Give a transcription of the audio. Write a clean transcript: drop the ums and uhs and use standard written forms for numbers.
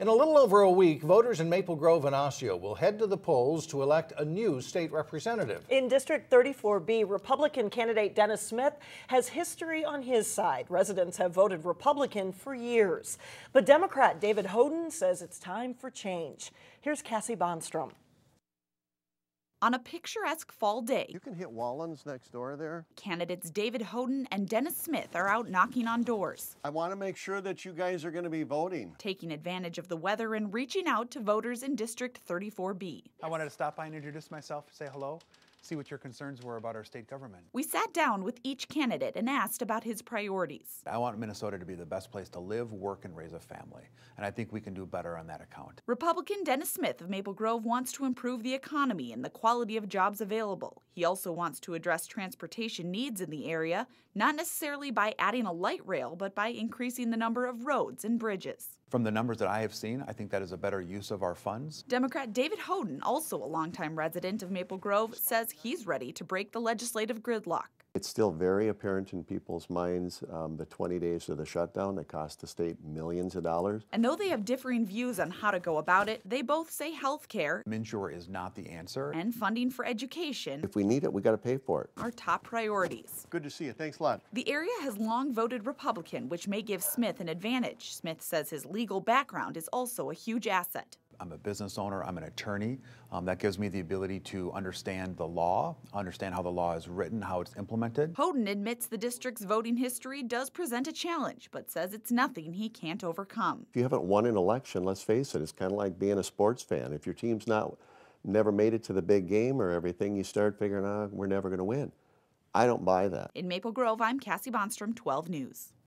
In a little over a week, voters in Maple Grove and Osseo will head to the polls to elect a new state representative. In District 34B, Republican candidate Dennis Smith has history on his side. Residents have voted Republican for years. But Democrat David Hoden says it's time for change. Here's Cassie Bonstrom. On a picturesque fall day, you can hit Wallens next door there. Candidates David Hoden and Dennis Smith are out knocking on doors. I want to make sure that you guys are going to be voting. Taking advantage of the weather and reaching out to voters in District 34B. I wanted to stop by and introduce myself, say hello, see what your concerns were about our state government. We sat down with each candidate and asked about his priorities. I want Minnesota to be the best place to live, work, and raise a family. And I think we can do better on that account. Republican Dennis Smith of Maple Grove wants to improve the economy and the quality of jobs available. He also wants to address transportation needs in the area, not necessarily by adding a light rail, but by increasing the number of roads and bridges. From the numbers that I have seen, I think that is a better use of our funds. Democrat David Hoden, also a longtime resident of Maple Grove, says he's ready to break the legislative gridlock. It's still very apparent in people's minds, the 20 days of the shutdown that cost the state millions of dollars. And though they have differing views on how to go about it, they both say health care MNsure is not the answer. And funding for education, if we need it, we got to pay for it, are top priorities. Good to see you. Thanks a lot. The area has long voted Republican, which may give Smith an advantage. Smith says his legal background is also a huge asset. I'm a business owner, I'm an attorney. That gives me the ability to understand the law, understand how the law is written, how it's implemented. Hoden admits the district's voting history does present a challenge, but says it's nothing he can't overcome. If you haven't won an election, let's face it, it's kind of like being a sports fan. If your team's never made it to the big game or everything, you start figuring out we're never going to win. I don't buy that. In Maple Grove, I'm Cassie Bonstrom, 12 News.